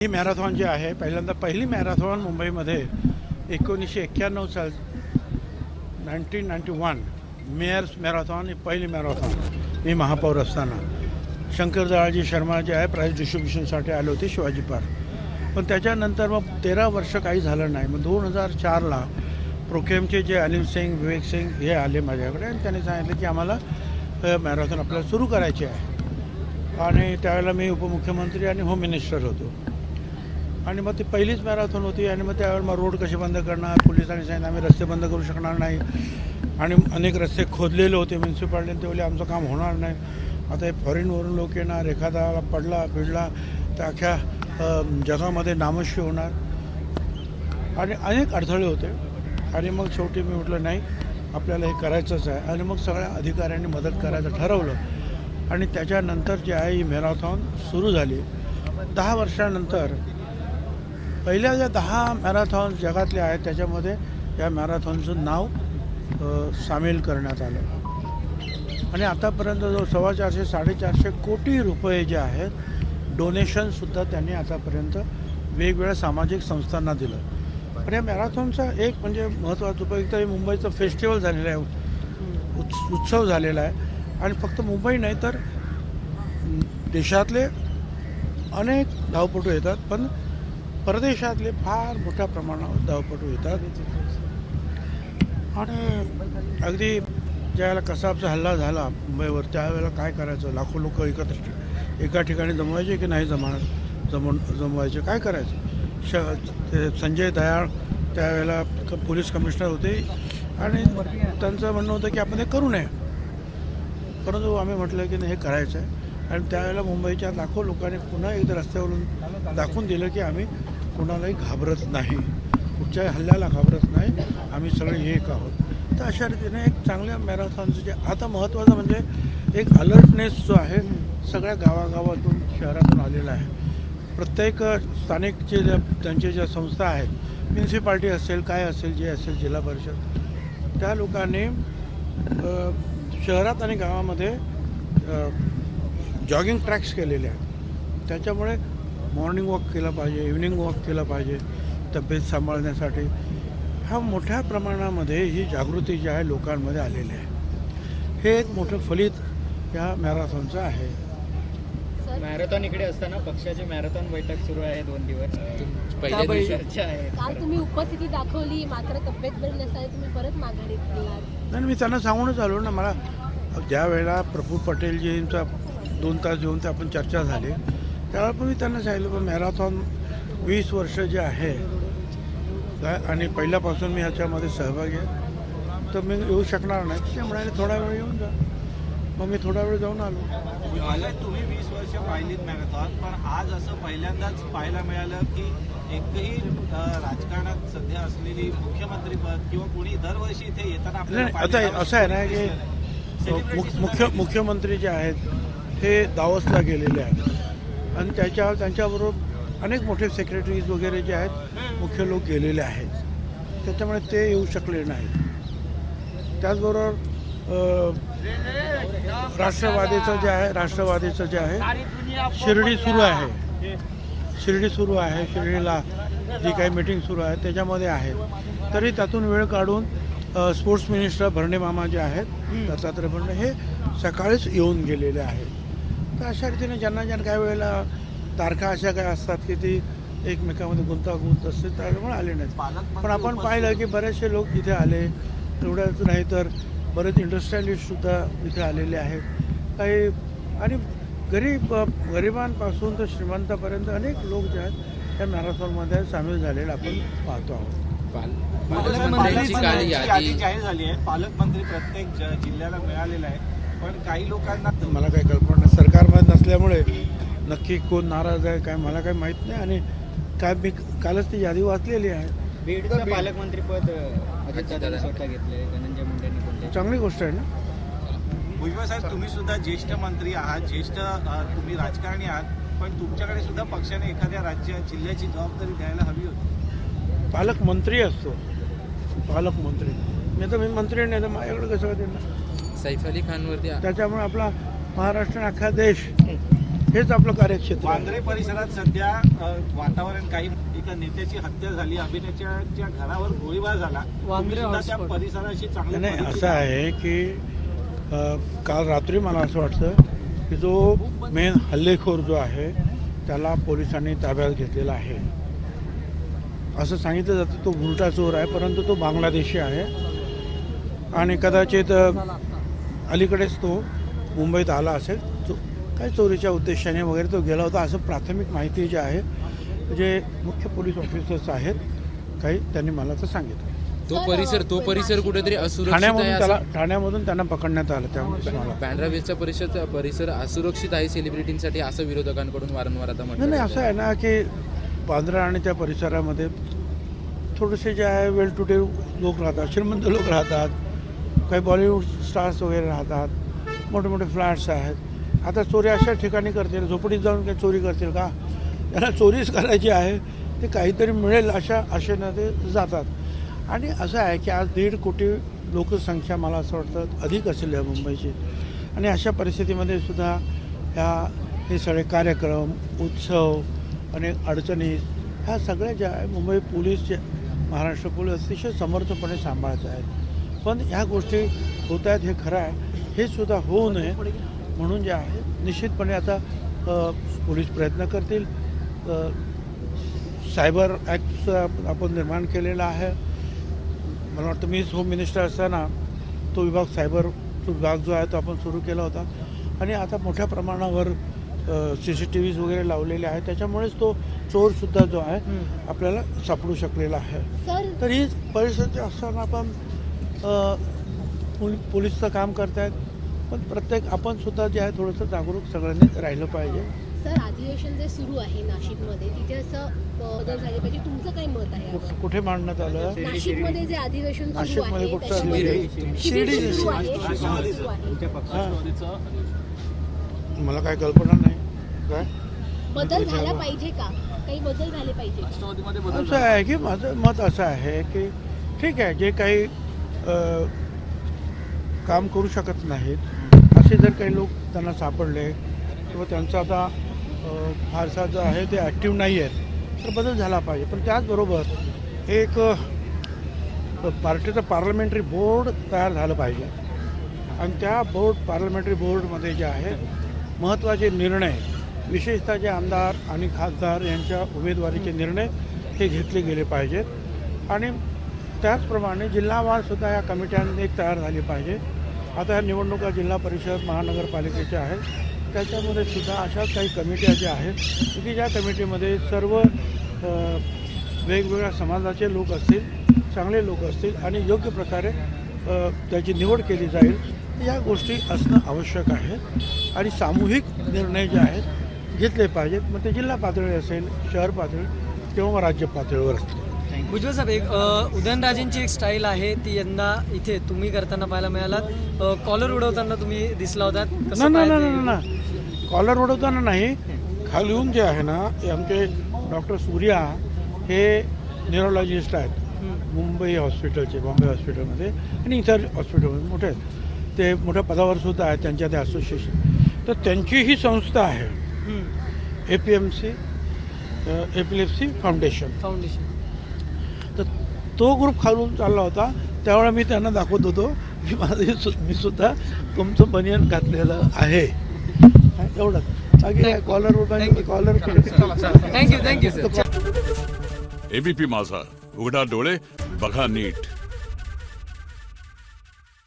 ही marathon जी आहे पहिली marathon मुंबईमध्ये 1991 साल 1991 मेयर्स मॅरेथॉन ही पहिली मॅरेथॉन मी महापौर असताना शंकरदयाळजी शर्मा जे आहे प्राईज डिस्ट्रीब्युशनसाठी आले होते शिवाजी पार्क. पण त्याच्यानंतर मग 13 वर्ष काही झालं नाही. मग 2004ला प्रोकेमचे जे अनिल सिंग विवेक सिंग हे आले माझ्याकडे आणि त्यांनी सांगितलं की आम्हाला मॅरेथॉन आपल्याला सुरू करायची आहे. आणि त्यावेळेला मी उपमुख्यमंत्री आणि होम मिनिस्टर होतो आणि मग ती पहिलीच मॅरेथॉन होती. आणि मग त्यावेळेला मग रोड कसे बंद करणार, पोलिसांनी सांगितलं आम्ही रस्ते बंद करू शकणार नाही आणि अनेक रस्ते खोदलेले होते म्युन्सिपाल्टीने, ते बोलले आमचं काम होणार नाही. आता हे फॉरेनवरून लोक येणार, एखादा पडला भिडला तर अख्ख्या जगामध्ये नामोशी होणार आणि अनेक अडथळे होते. आणि मग शेवटी मी म्हटलं नाही आपल्याला हे करायचंच आहे. आणि मग सगळ्या अधिकाऱ्यांनी मदत करायचं ठरवलं आणि त्याच्यानंतर जे आहे ही मॅरेथॉन सुरू झाली. 10 वर्षानंतर पहिल्या ज्या 10 मॅरेथॉन जगातल्या आहेत त्याच्यामध्ये या मॅरेथॉनचं नाव सामील करण्यात आलं. आणि आतापर्यंत जो 450-450 कोटी रुपये जे आहेत डोनेशनसुद्धा त्यांनी आतापर्यंत वेगवेगळ्या सामाजिक संस्थांना दिलं. पण या मॅरेथॉनचा एक म्हणजे महत्त्वाचं उपयोग तर मुंबईचं फेस्टिवल झालेलं आहे, उत्सव झालेला आहे. आणि फक्त मुंबई नाही तर देशातले अनेक धावपटू येतात, पण परदेशातले फार मोठ्या प्रमाणावर धावपटू येतात. आणि अगदी ज्यावेळेला कसाबचा हल्ला झाला मुंबईवर त्यावेळेला काय करायचं, लाखो लोक एकत्र एका ठिकाणी जमवायचे की नाही जमवायचे, काय करायचं. संजय दयाळ त्यावेळेला पोलीस कमिशनर होते आणि त्यांचं म्हणणं होतं की आपण हे करू नये, परंतु आम्ही म्हटलं की नाही हे करायचं आहे. आणि त्यावेळेला मुंबईच्या लाखो लोकांनी पुन्हा एकदा रस्त्यावरून दाखवून दिलं की आम्ही कोणालाही घाबरत नाही, कुठच्याही हल्ल्याला घाबरत नाही, आम्ही सगळे एक आहोत. तर अशा रीतीने एक चांगल्या मॅरेथॉनचं जे आता महत्त्वाचं म्हणजे एक अलर्टनेस जो आहे सगळ्या गावागावातून शहरातून आलेला आहे. प्रत्येक स्थानिकचे त्यांचे ज्या संस्था आहेत, म्युन्सिपाल्टी असेल काय असेल जे असेल जिल्हा परिषद, त्या लोकांनी शहरात आणि गावामध्ये जॉगिंग ट्रॅक्स केलेले आहेत. त्याच्यामुळे मॉर्निंग वॉक केला पाहिजे, इव्हनिंग वॉक केला पाहिजे तब्येत सांभाळण्यासाठी. हा मोठ्या प्रमाणामध्ये ही जागृती जी आहे लोकांमध्ये आलेली आहे. हे एक मोठं फलित या मॅरेथॉनचं आहे. मॅरेथॉन इकडे असताना पक्षाची मॅरेथॉन बैठक सुरू आहे 2 दिवस. चर्चा आहे. काल तुम्ही उपस्थिती दाखवली मात्र तब्येत बरी नसताना तुम्ही परत माघारी गेलात. नाही, मी त्यांना सांगूनच आलो ना. मला ज्या वेळेला प्रफुल्ल पटेलजींचा 2 तास जेवून ते आपण चर्चा झाली त्यावेळेला पण मी त्यांना सांगितलं पण मॅरेथॉन 20 वर्ष जे आहे आणि पहिल्यापासून मी ह्याच्यामध्ये सहभागी आहे तर मी येऊ शकणार नाही. ते म्हणाले थोडा वेळ येऊन जा. मग मी थोडा वेळ जाऊन आलो. तुम्ही 20 वर्ष पाहिलीत मॅरेथॉन, पण आज असं पहिल्यांदाच पाहायला मिळालं की एकही राजकारणात सध्या असलेली मुख्यमंत्रीपद किंवा कोणी दरवर्षी इथे येताना आता असं आहे ना की मुख्यमंत्री जे आहेत हे दावोसला गेलेले आहेत आणि त्यांच्याबरोबर अनेक मोठे सेक्रेटरीज वगैरे जे आहेत मुख्य लोक गेलेले आहेत, त्याच्यामुळे ते येऊ शकले नाहीत. त्याचबरोबर राष्ट्रवादीचं जे आहे शिर्डी सुरू आहे. शिर्डीला जी काही मीटिंग सुरू आहे त्याच्यामध्ये आहे. तरी त्यातून वेळ काढून स्पोर्ट्स मिनिस्टर भरणे मामा जे आहेत दत्तात्रय भरणे हे सकाळीच येऊन गेलेले आहेत. तर अशा रीतीने ज्यांना काही वेळेला तारखा अशा काय असतात की ती एकमेकांमध्ये गुंतागुंत असते त्यामुळे आले नाहीत. पण आपण पाहिलं की बरेचसे लोक इथे आले. एवढंच नाही तर बरेच इंडस्ट्रियलिस्टसुद्धा इथे आलेले आहेत. काही आणि गरिबांपासून तर श्रीमंतापर्यंत अनेक लोक जे आहेत त्या मॅरेथॉनमध्ये सामील झालेले आपण पाहतो आहोत. पालकमंत्र्यांची यादी जाहीर झाली आहे. पालकमंत्री प्रत्येक जिल्ह्याला मिळालेला आहे, पण काही लोकांना मला काही कल्पना नाही. सरकारमध्ये नसल्यामुळे नक्की कोण नाराज आहे काय मला काही माहीत नाही. आणि काय मी कालच ती यादी वाचलेली आहे. बीडचं पालकमंत्रीपद अजितदादांनी स्वतः घेतले, धनंजय मुंडेंनी. चांगली गोष्ट आहे ना. भुजबळ साहेब तुम्ही सुद्धा ज्येष्ठ मंत्री आहात, तुम्ही राजकारणी आहात, पण तुमच्याकडे सुद्धा पक्षाने एखाद्या जिल्ह्याची जबाबदारी द्यायला हवी होती. पालकमंत्री असतो पालकमंत्री, नाही तर मी मंत्री नाही तर माझ्याकडे कसं देणार. सैफ अली खानवरती त्याच्यामुळे आपला महाराष्ट्र अख्खा देश हेच आपलं कार्यक्षेत्र आहे. वांद्रे परिसरात सध्या वातावरण काही एका नेत्याची हत्या झाली, अभिनेत्याच्या घरावर गोळीबार झाला. तुम्ही सुद्धा त्या परिसराशी चांगल्या नाही पद्धतीने- असं आहे की काल रात्री मला असं वाटतं की जो मेन हल्लेखोर जो आहे त्याला पोलिसांनी ताब्यात घेतलेला आहे. असं सांगितलं जातं तो उलटा चोर आहे, परंतु तो बांगलादेशी आहे आणि कदाचित अलीकडेच तो मुंबईत आला असेल. काही चोरीच्या उद्देशाने वगैरे तो गेला होता असं प्राथमिक माहिती जी आहे जे मुख्य पोलीस ऑफिसर्स आहेत काही त्यांनी मला तर सांगितलं. तो परिसर कुठेतरी असुरक्षित आहे. ठाण्यामधून त्यांना पकडण्यात आलं. त्यामुळे मला बँड्रा बीचचा परिसर असुरक्षित आहे सेलिब्रिटींसाठी असं विरोधकांकडून वारंवार आता म्हटलं नाही असं आहे ना की बांद्रा आणि त्या परिसरामध्ये थोडेसे जे आहे वेल टू डे लोक राहतात, श्रीमंत लोक राहतात, काही बॉलिवूड स्टार्स वगैरे राहतात, मोठे मोठे फ्लॅट्स आहेत. आता चोरी अशा ठिकाणी करतील, झोपडीत जाऊन काही चोरी करतील का? त्यांना चोरीच करायची आहे, ते काहीतरी मिळेल अशा आशेनं ते जातात. आणि असं आहे की आज 1.5 कोटी लोकसंख्या मला असं वाटतं अधिक असेल या मुंबईची. आणि अशा परिस्थितीमध्ये सुद्धा हे सगळे कार्यक्रम, उत्सव, अनेक अडचणी ह्या सगळ्या ज्या आहे मुंबई पोलीस जे महाराष्ट्र पोलीस अतिशय समर्थपणे सांभाळत आहेत. पण ह्या गोष्टी होत आहेत हे खरं आहे. हे सुद्धा होऊ नये म्हणून जे आहे निश्चितपणे आता पोलीस प्रयत्न करतील. सायबर ॲक्टचा आपण निर्माण केलेला आहे. मला वाटतं मीच होम मिनिस्टर असताना तो विभाग सायबर विभाग जो आहे तो आपण सुरू केला होता आणि आता मोठ्या प्रमाणावर CCTVs वगैरे लावलेले आहेत. त्याच्यामुळेच तो चोरसुद्धा जो आहे आपल्याला सापडू शकलेला आहे. तर ही परिस्थिती असताना आपण पोलीसचं काम करतायत, पण प्रत्येक आपण सुद्धा जे आहे थोडंसं जागरूक सगळ्यांनी राहिलं पाहिजे. सर अधिवेशन जे सुरू आहे नाशिकमध्ये तिथे असं बदल झाले पाहिजे, तुमचं काय मत आहे यावर? कुठे मांडण्यात आलं? नाशिकमध्ये जे अधिवेशन सुरू नाशिकमध्ये आहे कुठचं त्याच्यामध्ये शिबिर सुरू आहे. मला काय कल्पना नाही. काय बदल झाला पाहिजे का? काही बदल झाले पाहिजे का? असं आहे की माझं मत असं आहे की ठीक आहे, जे काही काम करू शकत नाहीत असे जर काही लोक त्यांना सापडले किंवा त्यांचा आता फारसा जो आहे ते ॲक्टिव्ह नाही आहेत तर बदल झाला पाहिजे. पण त्याचबरोबर एक पार्टीचं पार्लमेंटरी बोर्ड तयार झालं पाहिजे आणि त्या पार्लमेंटरी बोर्डमध्ये जे आहे महत्त्वाचे निर्णय, विशेषतः जे आमदार आणि खासदार यांच्या उमेदवारीचे निर्णय हे घेतले गेले पाहिजेत. आणि त्याचप्रमाणे जिल्हावारसुद्धा या कमिट्यांनी एक तयार झाली पाहिजे. आता ह्या निवडणुका जिल्हा परिषद महानगरपालिकेच्या आहेत, त्याच्यामध्ये सुद्धा अशाच काही कमिट्या ज्या आहेत की ज्या कमिटीमध्ये सर्व वेगवेगळ्या समाजाचे लोक असतील, चांगले लोक असतील आणि योग्य प्रकारे त्याची निवड केली जाईल. या गोष्टी असणं आवश्यक आहे आणि सामूहिक निर्णय जे आहेत घेतले पाहिजेत. मग ते जिल्हा पातळी असेल, शहर पातळी किंवा राज्य पातळीवर असतील. भुजबळ साहेब, एक उदयनराजेंची एक स्टाईल आहे ती यंदा इथे तुम्ही करताना पाहायला मिळालात. कॉलर उडवताना तुम्ही दिसला होतात. नाही, कॉलर उडवताना नाही, खालून जे आहे ना आमचे डॉक्टर सूर्या हे न्यूरोलॉजिस्ट आहेत मुंबई हॉस्पिटलचे, बॉम्बे हॉस्पिटलमध्ये आणि इतर हॉस्पिटलमध्ये मोठे आहेत. ते मोठ्या पदावर सुद्धा आहेत त्यांच्या ते असोसिएशन. तर त्यांची ही संस्था आहे APMC एपिलेप्सी फाउंडेशन. तर तो ग्रुप खालून चालला होता त्यावेळेला मी त्यांना दाखवत होतो की मी सुद्धा तुमचं बनियन घातलेलं आहे एवढंच. बाकी कॉलर थँक्यू. ABP माझा, उघडा डोळे बघा नीट.